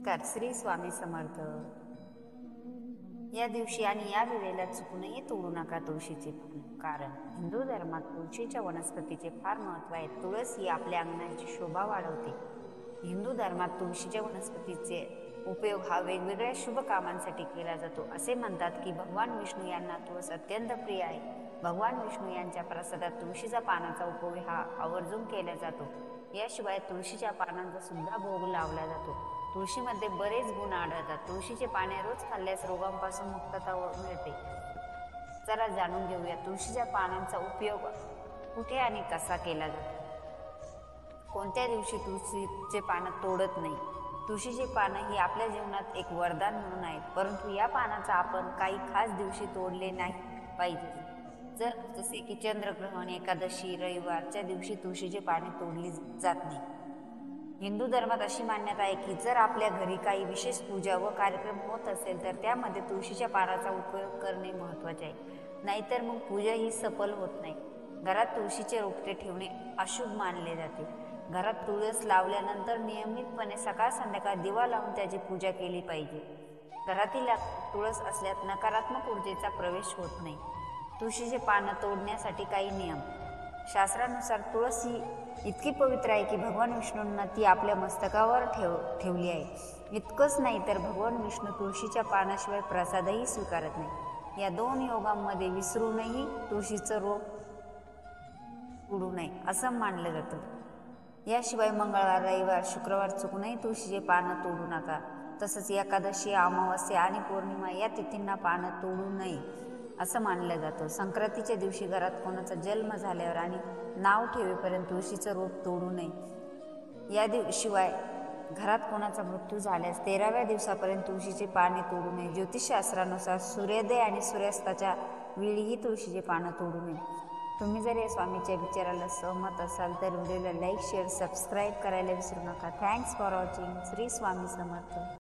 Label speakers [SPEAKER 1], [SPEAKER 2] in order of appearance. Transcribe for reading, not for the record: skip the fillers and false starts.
[SPEAKER 1] नमस्कार. श्री स्वामी समर्थ. या दिवशी आणि या वेळेला चुकूनही तोडू नका तुळशीचे पान. कारण हिंदू धर्मात तुळशीच्या वनस्पतीचे फार महत्त्व आहे. तुळस ही आपल्या अंगणाची शोभा वाढवते. हिंदू धर्मात तुळशीच्या वनस्पतीचे उपयोग हा वेगवेगळ्या शुभ कामांसाठी केला जातो. असे म्हणतात की भगवान विष्णू यांना तुळस अत्यंत प्रिय आहे. भगवान विष्णू यांच्या प्रसादात तुळशीच्या पानाचा उपयोग हा आवर्जून केला जातो. याशिवाय तुळशीच्या पानांचा सुद्धा भोग लावला जातो. तुळशीमध्ये बरेच गुण आढळतात. तुळशीचे पाने रोज खाल्ल्यास रोगांपासून मुक्तता मिळते. चला जाणून घेऊया तुळशीच्या पानांचा उपयोग कुठे आणि कसा केला जातो. कोणत्या दिवशी तुळशीचे पानं तोडत नाही. तुळशीचे पानं ही आपल्या जीवनात एक वरदान म्हणून आहेत, परंतु या पानाचा आपण काही खास दिवशी तोडले नाही पाहिजे. जसे की चंद्रग्रहण, एकादशी, रविवारच्या दिवशी तुळशीचे पाने तोडली जात नाही. हिंदू धर्मात अशी मान्यता आहे की जर आपल्या घरी काही विशेष पूजा व कार्यक्रम होत असेल तर त्यामध्ये तुळशीच्या पानाचा उपयोग करणे महत्त्वाचे आहे. नाहीतर मग पूजा ही सफल होत नाही. घरात तुळशीचे रोपटे ठेवणे अशुभ मानले जाते. घरात तुळस लावल्यानंतर नियमितपणे सकाळ संध्याकाळ दिवा लावून त्याची पूजा केली पाहिजे. घरातील तुळस असल्यास नकारात्मक ऊर्जेचा प्रवेश होत नाही. तुळशीचे पानं तोडण्यासाठी काही नियम. शास्त्रानुसार तुळस ही इतकी पवित्र आहे की भगवान विष्णूंना ती आपल्या मस्तकावर ठेवली आहे. इतकंच नाही तर भगवान विष्णू तुळशीच्या पानाशिवाय प्रसादही स्वीकारत नाही. या दोन योगांमध्ये विसरूनही तुळशीचं रोप तोडू नये असं मानलं जातं. याशिवाय मंगळवार, रविवार, शुक्रवार चुकूनही तुळशीचे पानं तोडू नका. तसंच एकादशी, अमावस्या आणि पौर्णिमा या तिथींना पानं तोडू नये असं मानलं जातं. संक्रांतीच्या दिवशी घरात कोणाचा जन्म झाल्यावर आणि नाव ठेवेपर्यंत तुळशीचं रोप तोडू नये. शिवाय घरात कोणाचा मृत्यू झाल्यास 13व्या दिवसापर्यंत तुळशीचे पाने तोडू नये. ज्योतिषशास्त्रानुसार सूर्योदय आणि सूर्यास्ताच्या वेळीही तुळशीचे पानं तोडू नये. तुम्ही जर या स्वामीच्या विचाराला सहमत असाल तर व्हिडिओला लाईक, शेअर, सबस्क्राईब करायला विसरू नका. Thanks for watching. Shri Swami Samarth.